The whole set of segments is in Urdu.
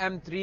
M3,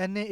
NA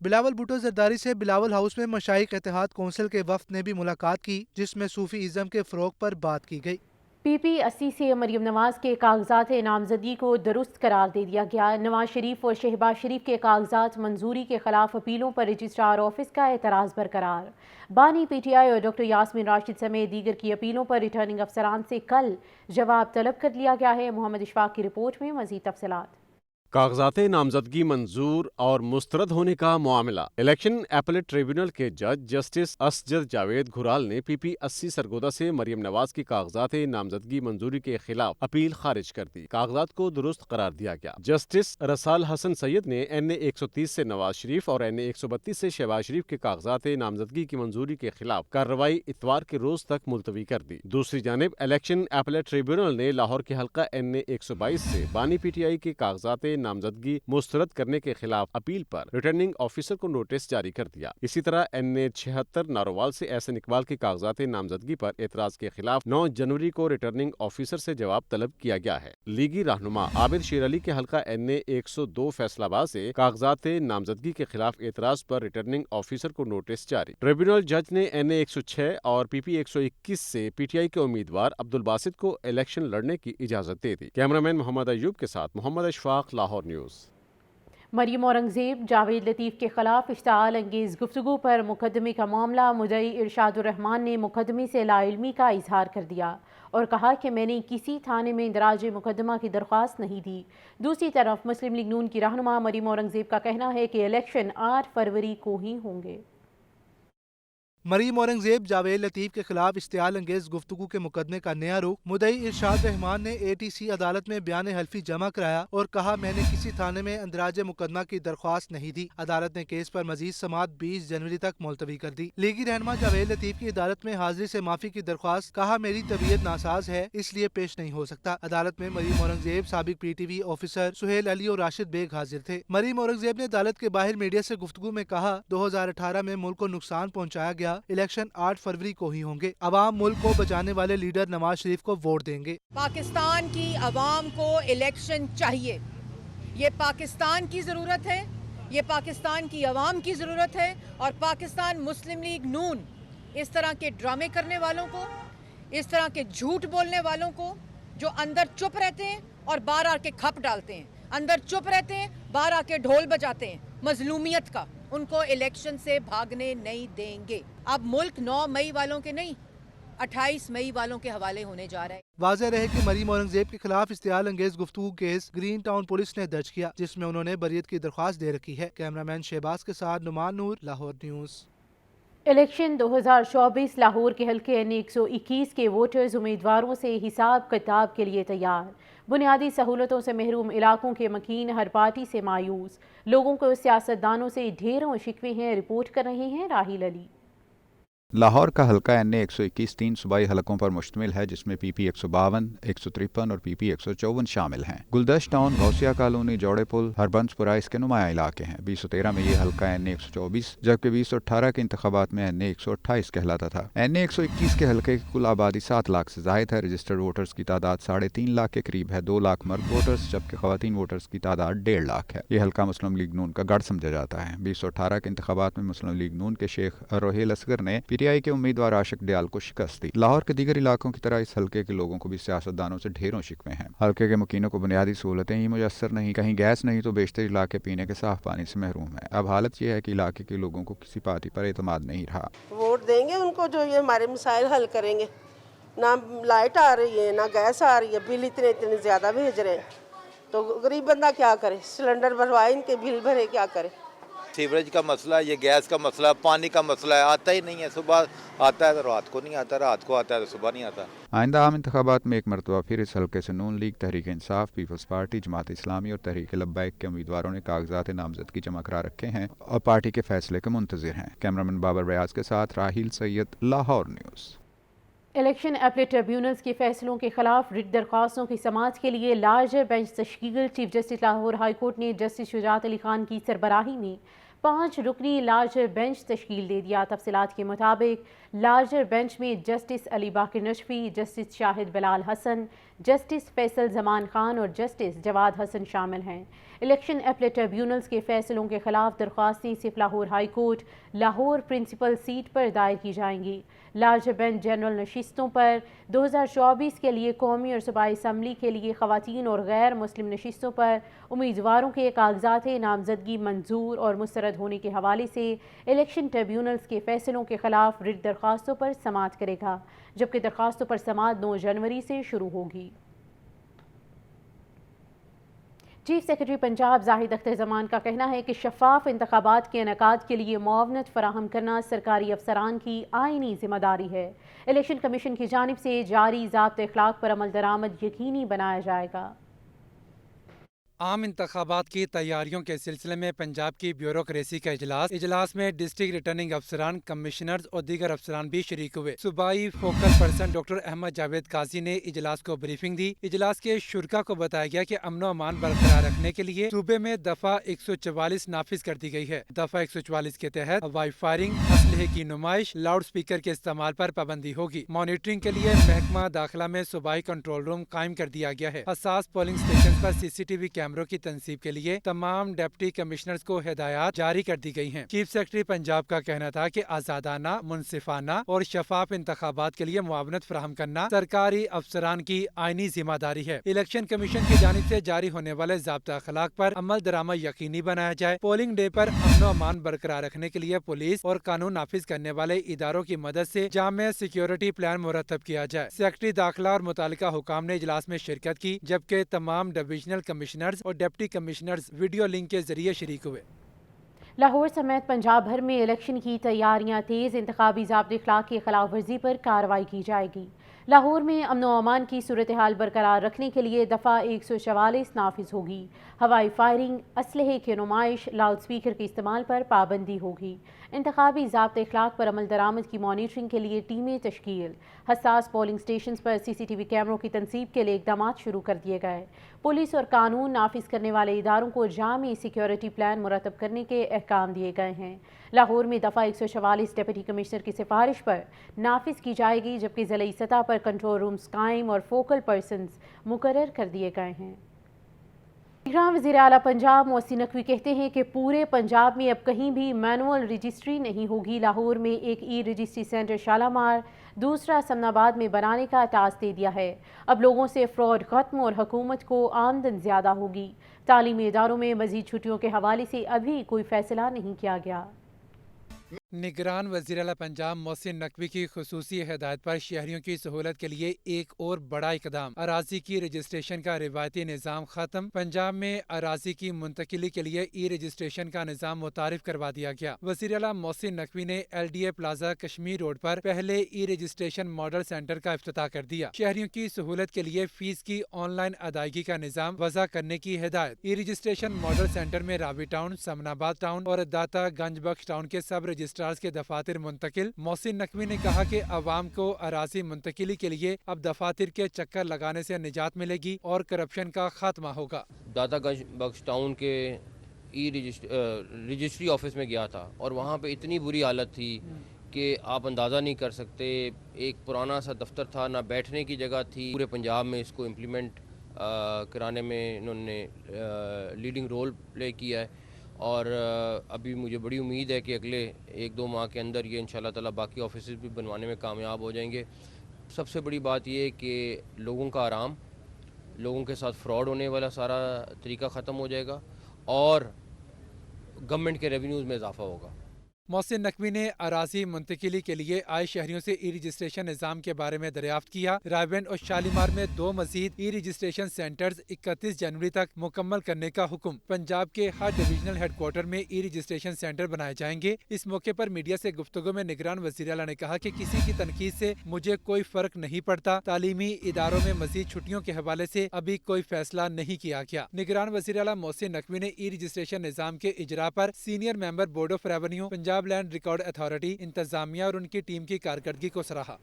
بلاول بھٹو زرداری سے بلاول ہاؤس میں مشائخ اتحاد کونسل کے وفد نے بھی ملاقات کی، جس میں صوفی ازم کے فروغ پر بات کی گئی۔ پی پی 80 سے مریم نواز کے کاغذات نامزدگی کو درست قرار دے دیا گیا۔ نواز شریف اور شہباز شریف کے کاغذات منظوری کے خلاف اپیلوں پر رجسٹرار آفس کا اعتراض برقرار۔ بانی پی ٹی آئی اور ڈاکٹر یاسمین راشد سمیت دیگر کی اپیلوں پر ریٹرننگ افسران سے کل جواب طلب کر لیا گیا ہے۔ محمد اشفاق کی رپورٹ میں مزید تفصیلات۔ کاغذات نامزدگی منظور اور مسترد ہونے کا معاملہ۔ الیکشن ایپلیٹ ٹریبیونل کے جج جسٹس اسجد جاوید گھرال نے پی پی 80 سرگودہ سے مریم نواز کی کاغذات نامزدگی منظوری کے خلاف اپیل خارج کر دی۔ کاغذات کو درست قرار دیا گیا۔ جسٹس رسال حسن سید نے این اے 130 سے نواز شریف اور این اے 132 سے شہباز شریف کے کاغذات نامزدگی کی منظوری کے خلاف کارروائی اتوار کے روز تک ملتوی کر دی۔ دوسری جانب الیکشن ایپلیٹ ٹریبیونل نے لاہور کے حلقہ این اے 122 سے بانی پی ٹی آئی کے کاغذات نامزدگی مسترد کرنے کے خلاف اپیل پر ریٹرننگ آفیسر کو نوٹس جاری کر دیا۔ اسی طرح این اے 76 نارووال سے احسن اقبال کے کاغذات نامزدگی پر اعتراض کے خلاف 9 جنوری کو ریٹرننگ آفیسر سے جواب طلب کیا گیا ہے۔ لیگی رہنما عابد شیر علی کے حلقہ این اے 102 فیصل آباد سے کاغذات نامزدگی کے خلاف اعتراض پر ریٹرننگ آفیسر کو نوٹس جاری۔ ٹریبیونل جج نے این اے 106 اور پی پی 121 سے پی ٹی آئی کے امیدوار عبدالباسط کو الیکشن لڑنے کی اجازت دے دی۔ کیمرامین محمد ایوب کے ساتھ محمد اشفاق، لاہور نیوز۔ مریم اورنگزیب جاوید لطیف کے خلاف اشتعال انگیز گفتگو پر مقدمے کا معاملہ۔ مدعی ارشاد الرحمان نے مقدمے سے لا علمی کا اظہار کر دیا اور کہا کہ میں نے کسی تھانے میں اندراج مقدمہ کی درخواست نہیں دی۔ دوسری طرف مسلم لیگ نون کی رہنما مریم اورنگزیب کا کہنا ہے کہ الیکشن 8 فروری کو ہی ہوں گے۔ مریم اورنگزیب جاوید لطیف کے خلاف اشتعال انگیز گفتگو کے مقدمے کا نیا رخ۔ مدعی ارشاد رحمان نے اے ٹی سی عدالت میں بیان حلفی جمع کرایا اور کہا میں نے کسی تھانے میں اندراج مقدمہ کی درخواست نہیں دی۔ عدالت نے کیس پر مزید سماعت 20 جنوری تک ملتوی کر دی۔ لیگی رہنما جاوید لطیف کی عدالت میں حاضری سے معافی کی درخواست، کہا میری طبیعت ناساز ہے اس لیے پیش نہیں ہو سکتا۔ عدالت میں مریم اورنگزیب، سابق P T V officer Sohail Ali اور راشد بیگ حاضر تھے۔ مریم اورنگزیب نے عدالت کے باہر میڈیا سے گفتگو میں کہا 2018 میں ملک کو نقصان پہنچایا گیا، الیکشن 8 فروری کو ہی ہوں گے۔ عوام ملک کو بچانے والے لیڈر نواز شریف کو ووٹ دیں گے۔ پاکستان کی عوام کو الیکشن چاہیے، یہ پاکستان کی ضرورت ہے، یہ پاکستان کی عوام کی ضرورت ہے، اور پاکستان مسلم لیگ نون اس طرح کے ڈرامے کرنے والوں کو، اس طرح کے جھوٹ بولنے والوں کو، جو اندر چپ رہتے ہیں اور باہر آ کے کھپ ڈالتے ہیں، اندر چپ رہتے ہیں باہر آ کے ڈھول بجاتے ہیں مظلومیت کا، ان کو الیکشن سے بھاگنے نہیں دیں گے۔ اب ملک 9 مئی والوں کے نہیں، 28 مئی والوں کے حوالے ہونے جا رہا ہے۔ واضح رہے کہ مریم اورنگزیب کے خلاف اشتعال انگیز گفتگو کیس گرین ٹاؤن پولیس نے درج کیا، جس میں انہوں نے بریت کی درخواست دے رکھی ہے۔ کیمرامین شہباز کے ساتھ نعمان نور، لاہور نیوز۔ الیکشن 2024 لاہور کے حلقے این 121 کے ووٹرز امیدواروں سے حساب کتاب کے لیے تیار۔ بنیادی سہولتوں سے محروم علاقوں کے مکین ہر پارٹی سے مایوس، لوگوں کو سیاستدانوں سے ڈھیروں شکوے ہیں۔ رپورٹ کر رہے ہیں راہیل علی۔ لاہور کا حلقہ این اے 121 3 صوبائی حلقوں پر مشتمل ہے، جس میں پی پی 152، 153 اور پی پی 154 شامل ہیں۔ گلدشت ٹاؤن، غوثیہ کالونی، جوڑے پل، ہربنس پورہ اس کے نمایاں علاقے ہیں۔ 2013 میں یہ حلقہ این اے 124 جبکہ 2018 کے انتخابات میں این اے 128 کہلاتا تھا۔ این اے 121 کے حلقے کی کل آبادی 7 لاکھ سے زائد ہے۔ رجسٹرڈ ووٹرز کی تعداد 3.5 لاکھ کے قریب ہے۔ 2 لاکھ مرد ووٹرز جبکہ خواتین ووٹرز کی تعداد 1.5 لاکھ ہے۔ یہ حلقہ مسلم لیگ نون کا گڑھ سمجھا جاتا ہے۔ 2018 کے انتخابات میں مسلم لیگ نون کے شیخ روہیل اصغر نے پی ٹی آئی کے امیدوار عاشق ڈیال کو شکست دی۔ لاہور کے دیگر علاقوں کی طرح اس حلقے کے لوگوں کو بھی سیاستدانوں سے ڈھیروں شکوے ہیں۔ حلقے کے مکینوں کو بنیادی سہولتیں ہی میسر نہیں، کہیں گیس نہیں تو بیشتر علاقے پینے کے صاف پانی سے محروم ہیں۔ اب حالت یہ ہے کہ علاقے کے لوگوں کو کسی پارٹی پر اعتماد نہیں رہا۔ ووٹ دیں گے ان کو جو یہ ہمارے مسائل حل کریں گے۔ نہ لائٹ آ رہی ہے، نہ گیس آ رہی ہے، بل اتنے زیادہ بھیج رہے ہیں، تو غریب بندہ کیا کرے؟ سلنڈر بھروائے، ان کے بل بھرے، کیا کرے؟ سیوریج کا مسئلہ، یہ گیس کا مسئلہ، پانی کا مسئلہ ہے، آتا ہی نہیں ہے۔ صبح آتا ہے تو رات کو نہیں آتا، رات کو آتا ہے تو صبح نہیں آتا۔ آئندہ عام انتخابات میں ایک مرتبہ پھر اس حلقے سے نون league, Tehreek Insaf, Peoples party, Jamaat Islami اور تحریک لبیک کے امیدواروں نے کاغذات نامزدگی جمع کرا رکھے ہیں اور پارٹی کے فیصلے کے منتظر ہیں۔ کیمرامین بابر ریاض کے ساتھ Raheel Syed, Lahore news. Election appellate tribunals کے فیصلوں کے خلاف ریٹ درخواستوں کی سماعت کے لیے لارجر بینچ تشکیل۔ Chief justice Lahore high court نے جسٹس شجاعت علی خان کی سربراہی میں 5 رکنی لارجر بینچ تشکیل دے دیا۔ تفصیلات کے مطابق لارجر بینچ میں جسٹس علی باقر نشفی، جسٹس شاہد بلال حسن، جسٹس فیصل زمان خان اور جسٹس جواد حسن شامل ہیں۔ الیکشن اپیلیٹ ٹریبیونلز کے فیصلوں کے خلاف درخواستیں صرف Lahore high court Lahore principal seat پر دائر کی جائیں گی۔ لارجر بینچ جنرل نشستوں پر 2024 کے لیے قومی اور صوبائی اسمبلی کے لیے خواتین اور غیر مسلم نشستوں پر امیدواروں کے کاغذات نامزدگی منظور اور مسترد ہونے کے حوالے سے الیکشن ٹریبیونلز کے فیصلوں کے خلاف ریٹ درخواستوں پر سماعت کرے گا، جبکہ درخواستوں پر سماعت 9 جنوری سے شروع ہوگی۔ چیف سیکرٹری پنجاب زاہد اختر زمان کا کہنا ہے کہ شفاف انتخابات کے انعقاد کے لیے معاونت فراہم کرنا سرکاری افسران کی آئینی ذمہ داری ہے۔ الیکشن کمیشن کی جانب سے جاری ضابط اخلاق پر عمل درآمد یقینی بنایا جائے گا۔ عام انتخابات کی تیاریوں کے سلسلے میں پنجاب کی بیوروکریسی کا اجلاس میں ڈسٹرکٹ ریٹرننگ افسران، کمشنرز اور دیگر افسران بھی شریک ہوئے۔ صوبائی focal person doctor Ahmed Javed Qazi نے اجلاس کو بریفنگ دی۔ اجلاس کے شرکا کو بتایا گیا کہ امن و امان برقرار رکھنے کے لیے صوبے میں دفعہ 144 نافذ کر دی گئی ہے۔ دفعہ 144 کے تحت ہوائی فائرنگ، اسلحے کی نمائش، لاؤڈ سپیکر کے استعمال پر پابندی ہوگی۔ مانیٹرنگ کے لیے محکمہ داخلہ میں صوبائی کنٹرول روم قائم کر دیا گیا ہے۔ حساس پولنگ اسٹیشن پر CCTV کیمروں کی تنصیب کے لیے تمام ڈپٹی کمشنرز کو ہدایات جاری کر دی گئی ہیں۔ چیف سیکرٹری پنجاب کا کہنا تھا کہ آزادانہ، منصفانہ اور شفاف انتخابات کے لیے معاونت فراہم کرنا سرکاری افسران کی آئینی ذمہ داری ہے۔ الیکشن کمیشن کی جانب سے جاری ہونے والے ضابطہ اخلاق پر عمل درآمد یقینی بنایا جائے۔ پولنگ ڈے پر امن و امان برقرار رکھنے کے لیے پولیس اور قانون نافذ کرنے والے اداروں کی مدد سے جامع سیکیورٹی پلان مرتب کیا جائے۔ سیکرٹری داخلہ اور متعلقہ حکام نے اجلاس میں شرکت کی، جبکہ تمام ڈویژنل کمشنرز اور ڈپٹی کمشنرز ویڈیو لنک کے ذریعے شریک ہوئے۔ لاہور سمیت پنجاب بھر میں الیکشن کی تیاریاں تیز، انتخابی ضابط اخلاق کی خلاف ورزی پر کارروائی کی جائے گی۔ لاہور میں امن و امان کی صورتحال برقرار رکھنے کے لیے دفعہ 144 نافذ ہوگی۔ ہوائی فائرنگ، اسلحے کی نمائش، لاؤڈ سپیکر کے استعمال پر پابندی ہوگی۔ انتخابی ضابط اخلاق پر عمل درآمد کی مانیٹرنگ کے لیے ٹیمیں تشکیل۔ حساس پولنگ سٹیشنز پر CCTV کیمروں کی تنصیب کے لیے اقدامات شروع کر دیے گئے۔ پولیس اور قانون نافذ کرنے والے اداروں کو جامع سیکیورٹی پلان مرتب کرنے کے احکام دیے گئے ہیں۔ لاہور میں دفعہ 144 ڈپٹی کمشنر کی سفارش پر نافذ کی جائے گی، جبکہ ضلعی سطح پر کنٹرول رومز قائم اور فوکل پرسنز مقرر کر دیے گئے ہیں۔ نگراں وزیر اعلیٰ پنجاب محسن نقوی کہتے ہیں کہ پورے پنجاب میں اب کہیں بھی مینول رجسٹری نہیں ہوگی۔ لاہور میں ایک رجسٹری سینٹر شالامار، دوسرا سمن آباد میں بنانے کا ٹاسک دے دیا ہے۔ اب لوگوں سے فراڈ ختم اور حکومت کو آمدن زیادہ ہوگی۔ تعلیمی اداروں میں مزید چھٹیوں کے حوالے سے ابھی کوئی فیصلہ نہیں کیا گیا۔ نگران وزیر اعلیٰ پنجاب محسن نقوی کی خصوصی ہدایت پر شہریوں کی سہولت کے لیے ایک اور بڑا اقدام، اراضی کی رجسٹریشن کا روایتی نظام ختم۔ پنجاب میں اراضی کی منتقلی کے لیے رجسٹریشن کا نظام متعارف کروا دیا گیا۔ وزیر اعلیٰ محسن نقوی نے LDA پلازا کشمیر روڈ پر پہلے رجسٹریشن ماڈل سینٹر کا افتتاح کر دیا۔ شہریوں کی سہولت کے لیے فیس کی آن لائن ادائیگی کا نظام وضع کرنے کی ہدایت۔ رجسٹریشن ماڈل سینٹر میں راوی ٹاؤن، سمن آباد ٹاؤن اور داتا گنج بخش ٹاؤن کے سب رجسٹرارز کے دفاتر منتقل۔ محسن نقوی نے کہا کہ عوام کو اراضی منتقلی کے لیے اب دفاتر کے چکر لگانے سے نجات ملے گی اور کرپشن کا خاتمہ ہوگا۔ داتا گنج بخش ٹاؤن کے رجسٹری آفس میں گیا تھا اور وہاں پہ اتنی بری حالت تھی کہ آپ اندازہ نہیں کر سکتے۔ ایک پرانا سا دفتر تھا، نہ بیٹھنے کی جگہ تھی۔ پورے پنجاب میں اس کو امپلیمنٹ کرانے میں انہوں نے لیڈنگ رول پلے کیا ہے اور ابھی مجھے بڑی امید ہے کہ اگلے 1-2 ماہ کے اندر یہ انشاءاللہ تعالی باقی آفیسز بھی بنوانے میں کامیاب ہو جائیں گے۔ سب سے بڑی بات یہ ہے کہ لوگوں کا آرام، لوگوں کے ساتھ فراڈ ہونے والا سارا طریقہ ختم ہو جائے گا اور گورنمنٹ کے ریونیوز میں اضافہ ہوگا۔ محسن نقوی نے اراضی منتقلی کے لیے آئے شہریوں سے رجسٹریشن نظام کے بارے میں دریافت کیا۔ رائبینڈ اور شالیمار میں 2 مزید رجسٹریشن سینٹرز 31 جنوری تک مکمل کرنے کا حکم۔ پنجاب کے ہر ڈویژنل ہیڈ کوارٹر میں رجسٹریشن سینٹر بنائے جائیں گے۔ اس موقع پر میڈیا سے گفتگو میں نگران وزیر اعلیٰ نے کہا کہ کسی کی تنقید سے مجھے کوئی فرق نہیں پڑتا۔ تعلیمی اداروں میں مزید چھٹیوں کے حوالے سے ابھی کوئی فیصلہ نہیں کیا گیا۔ نگران وزیر اعلیٰ محسن نقوی نے رجسٹریشن نظام کے اجرا پر senior member board of revenue, Punjab land record authority, انتظامیہ اور ان کی ٹیم کی کارکردگی کو سراہا۔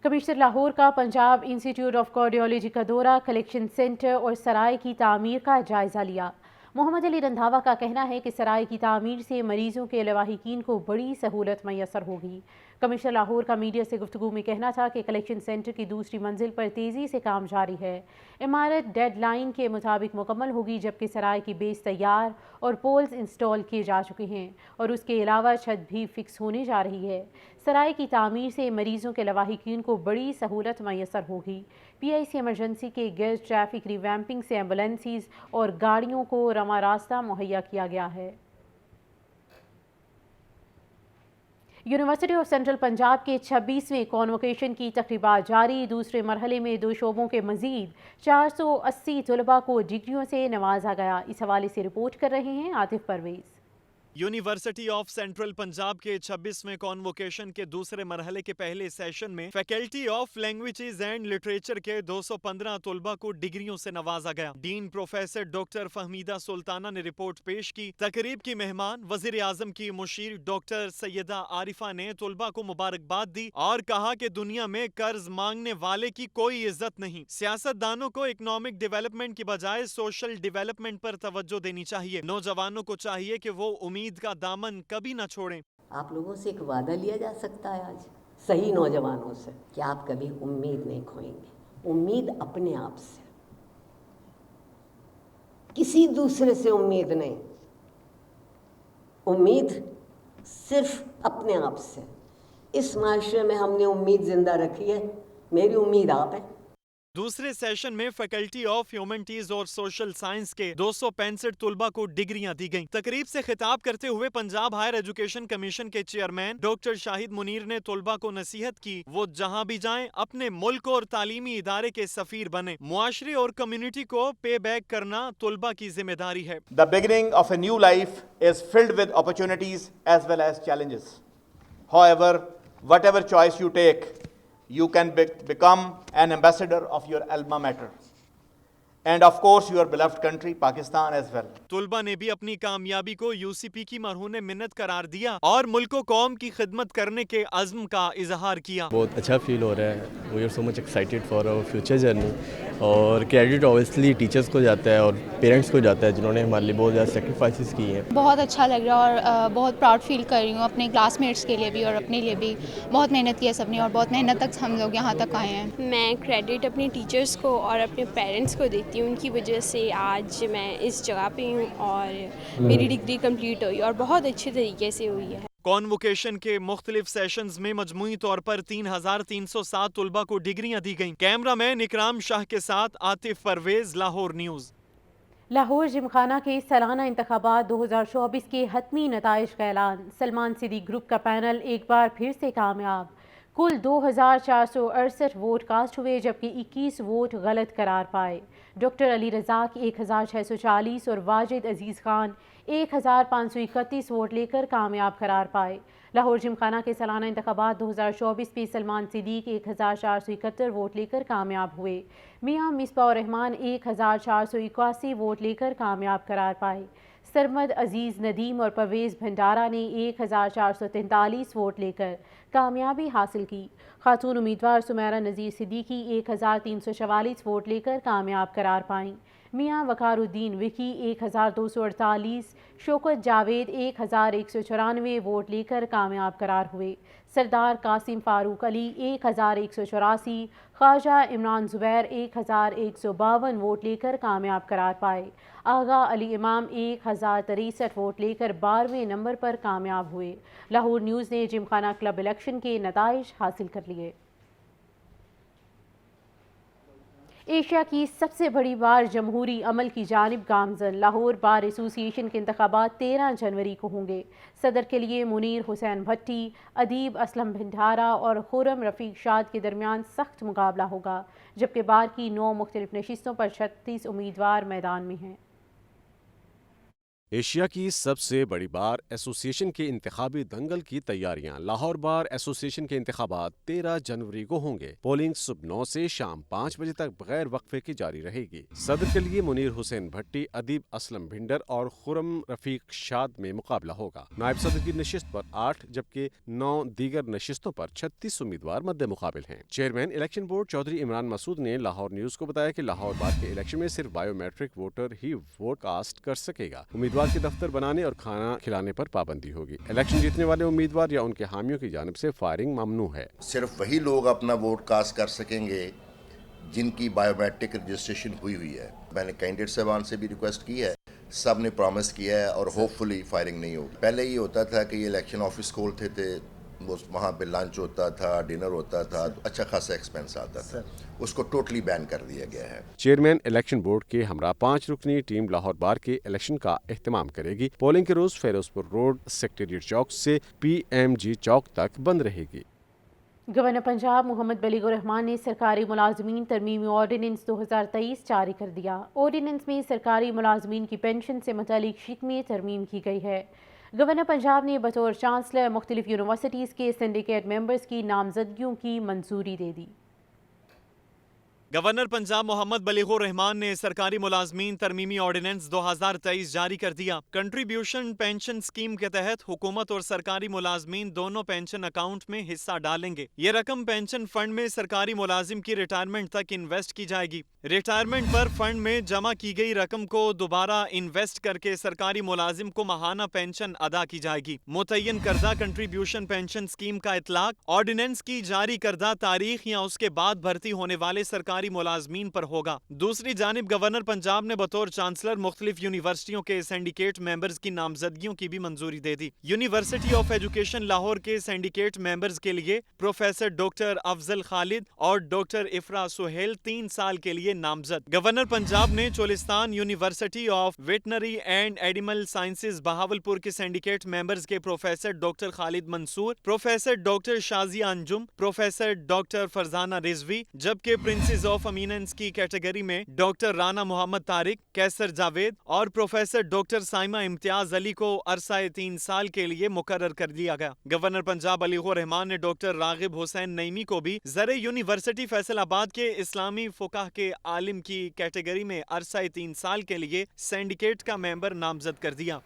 کمشنر لاہور کا پنجاب انسٹی ٹیوٹ آف کارڈیالوجی کا دورہ، کلیکشن سینٹر اور سرائے کی تعمیر کا جائزہ لیا۔ محمد علی رندھاوا کا کہنا ہے کہ سرائے کی تعمیر سے مریضوں کے لواحقین کو بڑی سہولت میسر ہوگی۔ کمشنر لاہور کا میڈیا سے گفتگو میں کہنا تھا کہ کلیکشن سینٹر کی دوسری منزل پر تیزی سے کام جاری ہے۔ عمارت ڈیڈ لائن کے مطابق مکمل ہوگی، جبکہ سرائے کی بیس تیار اور پولز انسٹال کیے جا چکے ہیں اور اس کے علاوہ چھت بھی فکس ہونے جا رہی ہے۔ سرائے کی تعمیر سے مریضوں کے لواحقین کو بڑی سہولت میسر ہوگی۔ پی آئی سی ایمرجنسی کے گرد ٹریفک ریویمپنگ سے ایمبولینسز اور گاڑیوں کو رواں راستہ مہیا کیا گیا ہے۔ یونیورسٹی آف سینٹرل پنجاب کے 26ویں کانوکیشن کی تقریبات جاری۔ دوسرے مرحلے میں 2 شعبوں کے مزید 480 طلباء کو ڈگریوں سے نوازا گیا۔ اس حوالے سے رپورٹ کر رہے ہیں Atif Pervaiz. University of central Punjab کے 26ویں کانوکیشن کے دوسرے مرحلے کے پہلے سیشن میں faculty of languages and literature کے 215 طلباء کو ڈگریوں سے نوازا گیا۔ ڈین پروفیسر ڈاکٹر فہمیدہ سلطانہ نے رپورٹ پیش کی۔ تقریب کی مہمان وزیر اعظم کی مشیر ڈاکٹر سیدہ عارفہ نے طلباء کو مبارکباد دی اور کہا کہ دنیا میں قرض مانگنے والے کی کوئی عزت نہیں۔ سیاست دانوں کو اکنامک ڈیولپمنٹ کی بجائے سوشل ڈیولپمنٹ پر توجہ دینی چاہیے۔ نوجوانوں کو چاہیے کہ وہ امید کا دامن کبھی نہ چھوڑیں۔ آپ لوگوں سے ایک وعدہ لیا جا سکتا ہے آج صحیح نوجوانوں سے کہ آپ کبھی امید نہیں کھوئیں گے۔ امید اپنے آپ سے، کسی دوسرے سے امید نہیں، امید صرف اپنے آپ سے۔ اس معاشرے میں ہم نے امید زندہ رکھی ہے، میری امید آپ ہے۔ دوسرے سیشن میں فیکلٹی آف ہیومنٹیز اور سوشل سائنس کے 265 طلباء کو ڈگریاں دی گئیں۔ تقریب سے خطاب کرتے ہوئے پنجاب ہائر ایجوکیشن کمیشن کے چیئرمین ڈاکٹر شاہد منیر نے طلباء کو نصیحت کی وہ جہاں بھی جائیں اپنے ملک اور تعلیمی ادارے کے سفیر بنیں۔ معاشرے اور کمیونٹی کو پے بیک کرنا طلباء کی ذمہ داری ہے۔ The beginning of a new life is filled with opportunities as well as challenges. However, whatever choice you take, you can become an ambassador of your alma mater and of course your beloved country Pakistan as well. طلباء نے بھی اپنی کامیابی کو یو سی پی کی مرہون منت قرار دیا اور ملک و قوم کی خدمت کرنے کے عزم کا اظہار کیا۔ بہت اچھا فیل ہو رہا ہے۔ We are so much excited for our future journey اور کریڈٹ اوبیسلی ٹیچرس کو جاتا ہے اور پیرنٹس کو جاتا ہے جنہوں نے ہمارے لیے بہت زیادہ سیکریفائسز کی ہیں۔ بہت اچھا لگ رہا ہے اور بہت پراؤڈ فیل کر رہی ہوں اپنے کلاس میٹس کے لیے بھی اور اپنے لیے بھی۔ بہت محنت کی ہے سب نے اور بہت محنت تک ہم لوگ یہاں تک آئے ہیں۔ میں کریڈٹ اپنے ٹیچرس کو اور اپنے پیرنٹس کو دیتی ہوں، ان کی وجہ سے آج میں اس جگہ پہ ہوں اور میری ڈگری کمپلیٹ ہوئی اور بہت اچھے طریقے سے ہوئی ہے۔ کانوکیشن کے مختلف سیشنز میں مجموعی طور پر 3307 طلباء کو ڈگریاں دی گئیں۔ کیمرہ مین اکرام شاہ کے ساتھ عاطف پرویز، لاہور نیوز۔ لاہور جمخانہ کے سالانہ انتخابات 2024 کے حتمی نتائج کا اعلان۔ سلمان صدیق گروپ کا پینل ایک بار پھر سے کامیاب۔ کل 2468 ووٹ کاسٹ ہوئے جبکہ 21 ووٹ غلط قرار پائے۔ ڈاکٹر علی رزاق 1640 اور واجد عزیز خان 1531 ووٹ لے کر کامیاب قرار پائے۔ لاہور جمخانہ کے سالانہ انتخابات 2024 میں سلمان صدیق 1471 ووٹ لے کر کامیاب ہوئے۔ میاں مصباح الرحمان 1481 ووٹ لے کر کامیاب قرار پائے۔ سرمد عزیز ندیم اور پرویز بھنڈارا نے 1443 ووٹ لے کر کامیابی حاصل کی۔ خاتون امیدوار سمیرہ نذیر صدیقی 1344 ووٹ لے کر کامیاب قرار پائیں۔ میاں وقار الدین وکی 1248، شوکت جاوید 1194 ووٹ لے کر کامیاب قرار ہوئے۔ سردار قاسم فاروق علی 1184، خواجہ عمران زبیر 1152 ووٹ لے کر کامیاب قرار پائے۔ آغا علی امام 1063 ووٹ لے کر 12ویں نمبر پر کامیاب ہوئے۔ لاہور نیوز نے جمخانہ کلب الیکشن کے نتائج حاصل کر لیے۔ ایشیا کی سب سے بڑی بار جمہوری عمل کی جانب گامزن۔ لاہور بار ایسوسی ایشن کے انتخابات 13 جنوری کو ہوں گے۔ صدر کے لیے منیر حسین بھٹی، ادیب اسلم بھنڈارا اور خرم رفیق شاد کے درمیان سخت مقابلہ ہوگا، جبکہ بار کی 9 مختلف نشستوں پر 36 امیدوار میدان میں ہیں۔ ایشیا کی سب سے بڑی بار ایسوسی ایشن کے انتخابی دنگل کی تیاریاں۔ لاہور بار ایسوسی ایشن کے انتخابات 13 جنوری کو ہوں گے۔ پولنگ صبح 9 سے شام 5 بجے تک بغیر وقفے کی جاری رہے گی۔ صدر کے لیے منیر حسین بھٹی، ادیب اسلم بھنڈر اور خرم رفیق شاد میں مقابلہ ہوگا۔ نائب صدر کی نشست پر 8 جبکہ 9 دیگر نشستوں پر 36 امیدوار مد مقابل ہیں۔ Chairman election board Chaudhry Imran Masood نے لاہور نیوز کو بتایا کہ لاہور بار کے الیکشن میں صرف بائیو میٹرک ووٹر ہی ووٹ کاسٹ کر سکے گا۔ امیدوار کے دفتر بنانے اور کھانا کھلانے پر پابندی ہوگی۔ الیکشن جیتنے والے امیدوار یا ان کے حامیوں کی جانب سے فائرنگ ممنوع ہے۔ صرف وہی لوگ اپنا ووٹ کاسٹ کر سکیں گے جن کی بائیو میٹرک رجسٹریشن ہوئی ہے۔ میں نے کینڈیڈیٹ صاحبان سے بھی ریکویسٹ کی ہے، سب نے پرومس کیا ہے اور ہوپ فلی فائرنگ نہیں ہوگی۔ پہلے یہ ہوتا تھا کہ یہ الیکشن آفس کھولتے تھے، وہاں پہ لنچ ہوتا تھا، ڈنر ہوتا تھا، اچھا خاصا ایکسپینس آتا تھا، اس کو ٹوٹلی بین کر دیا گیا ہے۔ چیئرمین الیکشن بورڈ کے ہمراہ 5 رکنی ٹیم لاہور بار کے الیکشن کا اہتمام کرے گی۔ پولنگ کے روز فیروز پور روڈ سیکریٹریٹ چوک سے PMG چوک تک بند رہے گی۔ گورنر پنجاب محمد بلیغ الرحمان نے سرکاری ملازمین ترمیمی آرڈیننس 2023 جاری کر دیا۔ آرڈیننس میں سرکاری ملازمین کی پینشن سے متعلق شق میں ترمیم کی گئی ہے۔ گورنر پنجاب نے بطور چانسلر مختلف یونیورسٹیز کے سنڈیکیٹ ممبرز کی نامزدگیوں کی منظوری دے دی۔ گورنر پنجاب محمد بلیغ الرحمان نے سرکاری ملازمین ترمیمی آرڈیننس 2023 جاری کر دیا۔ کنٹریبیوشن پینشن اسکیم کے تحت حکومت اور سرکاری ملازمین دونوں پینشن اکاؤنٹ میں حصہ ڈالیں گے۔ یہ رقم پینشن فنڈ میں سرکاری ملازم کی ریٹائرمنٹ تک انویسٹ کی جائے گی۔ ریٹائرمنٹ پر فنڈ میں جمع کی گئی رقم کو دوبارہ انویسٹ کر کے سرکاری ملازم کو ماہانہ پینشن ادا کی جائے گی۔ متعین کردہ کنٹریبیوشن پینشن اسکیم کا اطلاق آرڈیننس کی جاری کردہ تاریخ یا اس کے بعد بھرتی ہونے والے سرکاری ملازمین پر ہوگا۔ دوسری جانب گورنر پنجاب نے بطور چانسلر مختلف یونیورسٹیوں کے سینڈیکیٹ ممبرز کی نامزدگیوں کی بھی منظوری دے دی۔ یونیورسٹی آف ایجوکیشن لاہور کے سینڈیکیٹ ممبرز کے لیے پروفیسر ڈاکٹر افضل خالد اور ڈاکٹر افرا سہیل 3 سال کے لیے نامزد۔ گورنر پنجاب نے Cholistan university of veterinary and animal sciences Bahawalpur کے سینڈیکیٹ ممبرز کے پروفیسر ڈاکٹر خالد منصور، پروفیسر ڈاکٹر شازیہ انجم، پروفیسر ڈاکٹر فرزانہ رضوی، جبکہ پرنسز آف امیننس کی کیٹیگری میں ڈاکٹر رانا محمد طارق، کیسر جاوید اور پروفیسر ڈاکٹر سائمہ امتیاز علی کو عرصہ 3 سال کے لیے مقرر کر دیا گیا۔ گورنر پنجاب بلیغ الرحمان نے ڈاکٹر راغب حسین نعیمی کو بھی زر یونیورسٹی فیصل آباد کے اسلامی فقہ کے عالم کی کیٹیگری میں عرصہ 3 سال کے لیے سینڈیکیٹ کا ممبر نامزد کر دیا۔